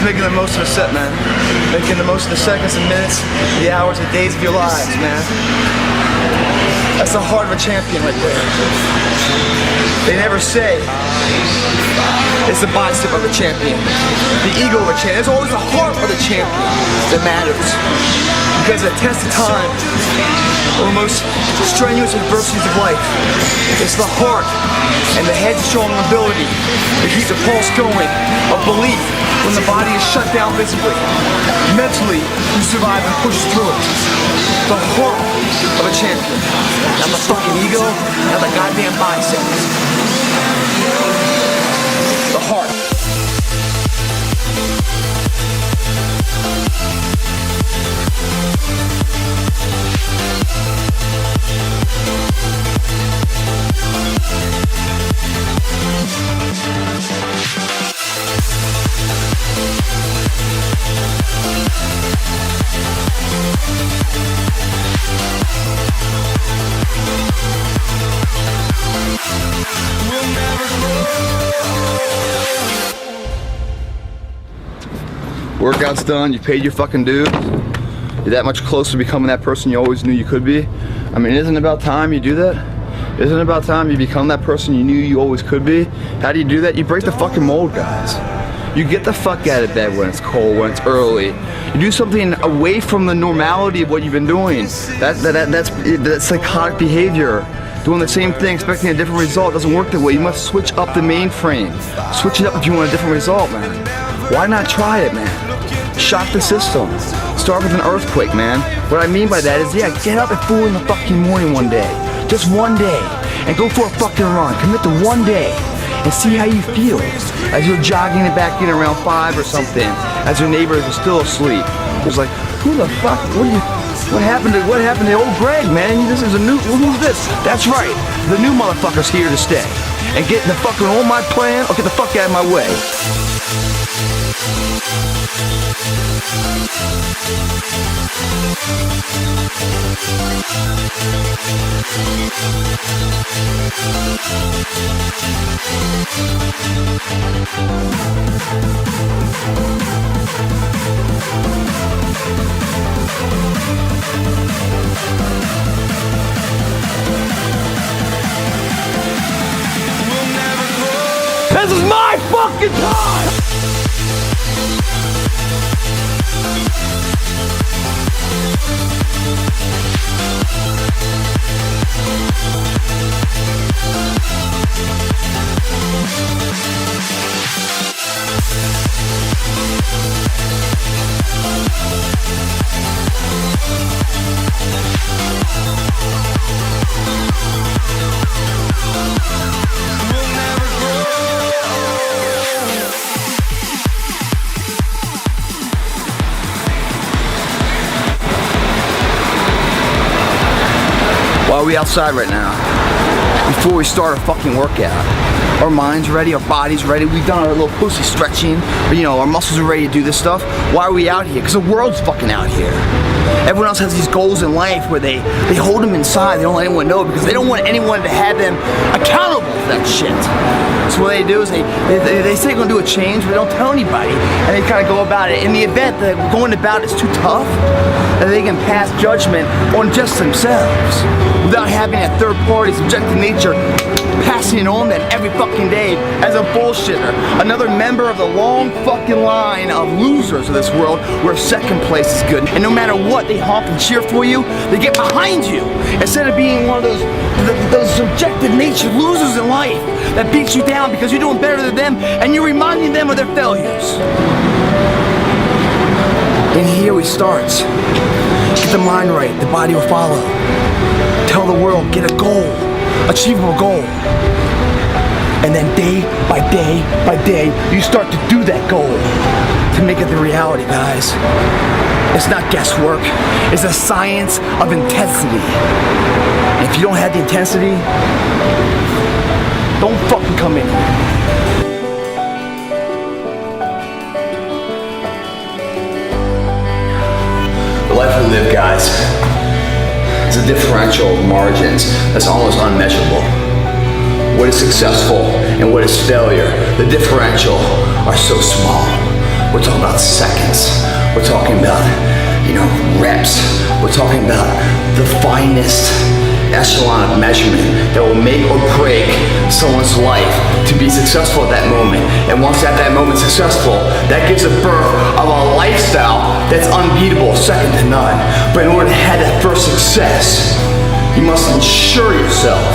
making the most of a set, man. Making the most of the seconds and minutes, the hours and days of your lives, man. That's the heart of a champion right there. They never say it's the bicep of a champion, the ego of a champion. It's always the heart of the champion that matters. Because at the test of time, one of the most strenuous adversities of life, it's the heart and the headstrong ability to keep the pulse going, of belief when the body is shut down physically. Mentally, you survive and push through it. The heart of a champion. Not the fucking ego, not the goddamn biceps. The heart. Workout's done, you paid your fucking dues. You're that much closer to becoming that person you always knew you could be. I mean, isn't it about time you do that? Isn't it about time you become that person you knew you always could be? How do you do that? You break the fucking mold, guys. You get the fuck out of bed when it's cold, when it's early. You do something away from the normality of what you've been doing. That's psychotic behavior. Doing the same thing, expecting a different result doesn't work that way. You must switch up the mainframe. Switch it up if you want a different result, man. Why not try it, man? Shock the system. Start with an earthquake, man. What I mean by that is, yeah, get up at 4 in the fucking morning one day. Just one day. And go for a fucking run. Commit to one day. And see how you feel. As you're jogging it back in around 5 or something. As your neighbors are still asleep. It's like, who the fuck? What happened to old Greg, man? This is a new, who's this? That's right. The new motherfucker's here to stay. And get the fucking on my plan, or get the fuck out of my way. This is my fucking time! Why are we outside right now? Before we start our fucking workout. Our mind's ready, our body's ready. We've done our little pussy stretching. But, you know, our muscles are ready to do this stuff. Why are we out here? Because the world's fucking out here. Everyone else has these goals in life where they hold them inside. They don't let anyone know because they don't want anyone to have them accountable for that shit. So what they do is they say they're gonna do a change, but they don't tell anybody. And they kind of go about it. In the event that going about it's too tough, that they can pass judgment on just themselves without having a third party subjective nature passing it on them every fucking day as a bullshitter. Another member of the long fucking line of losers of this world where second place is good. And no matter what, they honk and cheer for you. They get behind you instead of being one of those subjective nature losers in life that beats you down because you're doing better than them and you're reminding them of their failures. And here we start. Get the mind right, the body will follow. Tell the world, get a goal, achievable goal. And then day by day by day, you start to do that goal to make it the reality, guys. It's not guesswork, it's a science of intensity. And if you don't have the intensity, don't fucking come in here. The life we live, guys, is a differential of margins that's almost unmeasurable. What is successful and what is failure, the differential are so small. We're talking about seconds. We're talking about, reps. We're talking about the finest echelon of measurement that will make or break someone's life to be successful at that moment. And once that moment's successful, that gives a birth of a lifestyle that's unbeatable, second to none. But in order to have that first success, you must ensure yourself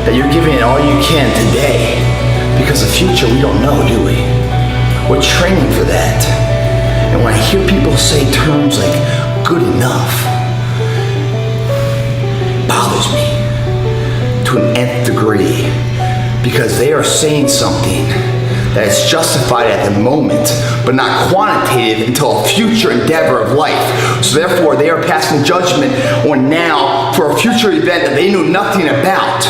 that you're giving it all you can today. Because the future we don't know, do we? We're training for that. And when I hear people say terms like good enough, it bothers me to an nth degree, because they are saying something that is justified at the moment, but not quantitative until a future endeavor of life. So therefore, they are passing judgment on now for a future event that they knew nothing about.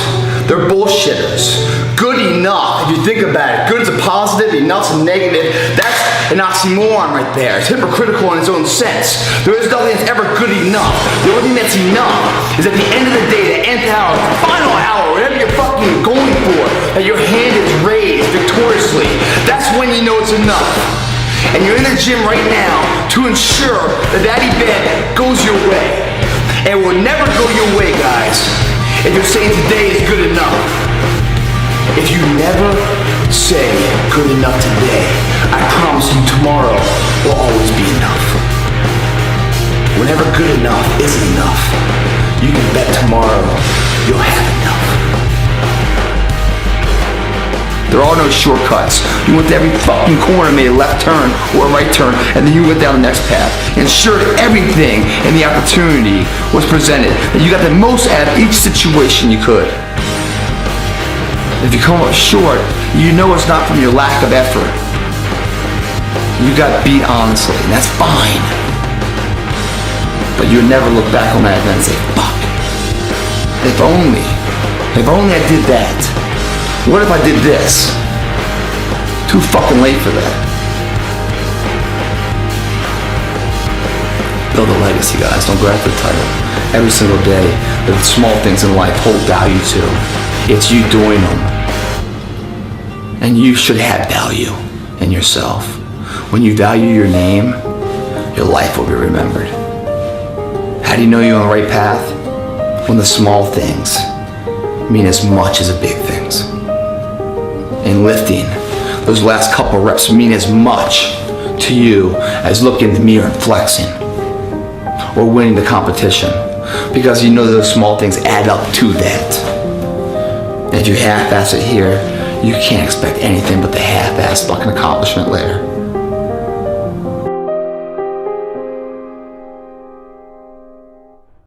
They're bullshitters. Good enough, if you think about it, good is a positive, enough's a negative. That's an oxymoron right there. It's hypocritical in its own sense. There is nothing that's ever good enough. The only thing that's enough is at the end of the day, the nth hour, the final hour, whatever you're fucking going for, that your hand is raised victoriously. That's when you know it's enough. And you're in the gym right now to ensure that that event goes your way. And it will never go your way, guys, if you're saying today is good enough. If you never say good enough today, I promise you tomorrow will always be enough. Whenever good enough isn't enough, you can bet tomorrow you'll have enough. There are no shortcuts. You went to every fucking corner, made a left turn or a right turn, and then you went down the next path. Ensured everything in the opportunity was presented, that you got the most out of each situation you could. If you come up short, you know it's not from your lack of effort. You got beat honestly, and that's fine. But you'll never look back on that event and say, fuck, if only I did that. What if I did this? Too fucking late for that. Build a legacy, guys. Don't go after the title. Every single day, the small things in life hold value to. It's you doing them. And you should have value in yourself. When you value your name, your life will be remembered. How do you know you're on the right path? When the small things mean as much as the big things. In lifting, those last couple reps mean as much to you as looking in the mirror and flexing or winning the competition, because you know those small things add up to that. And if you half-ass it here, you can't expect anything but the half-ass fucking accomplishment later.